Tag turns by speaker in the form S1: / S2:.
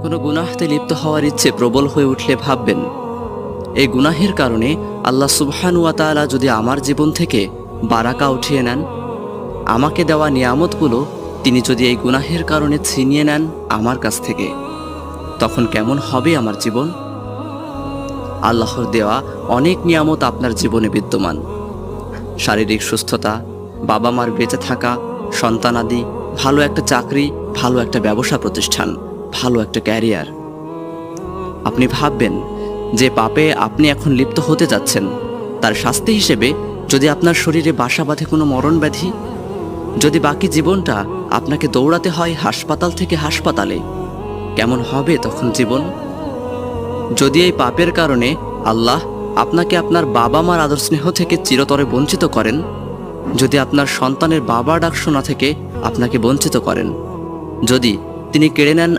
S1: কোনো গুনাহতে লিপ্ত হওয়ার ইচ্ছে প্রবল হয়ে উঠলে ভাববেন, এই গুনাহের কারণে আল্লাহ সুবহানাহু ওয়া তাআলা যদি আমার জীবন থেকে বারাকা উঠিয়ে নেন, আমাকে দেওয়া নিয়ামতগুলো তিনি যদি এই গুনাহের কারণে ছিনিয়ে নেন আমার কাছ থেকে, তখন কেমন হবে আমার জীবন? আল্লাহর দেওয়া অনেক নিয়ামত আপনার জীবনে বিদ্যমান। শারীরিক সুস্থতা, বাবা মার বেঁচে থাকা, সন্তানাদি, ভালো একটা চাকরি, ভালো একটা ব্যবসা প্রতিষ্ঠান, ভালো একটা ক্যারিয়ার। আপনি ভাববেন যে পাপে আপনি এখন লিপ্ত হতে যাচ্ছেন, তার শাস্তি হিসেবে যদি আপনার শরীরে বাসা বাঁধে কোনো মরণ ব্যাধি, যদি বাকি জীবনটা আপনাকে দৌড়াতে হয় হাসপাতাল থেকে হাসপাতালে, কেমন হবে তখন জীবন? যদি এই পাপের কারণে আল্লাহ আপনাকে আপনার বাবা মার আদর স্নেহ থেকে চিরতরে বঞ্চিত করেন, যদি আপনার সন্তানের বাবা ডাক শোনা থেকে আপনাকে বঞ্চিত করেন, যদি তিনি কেড়ে নেন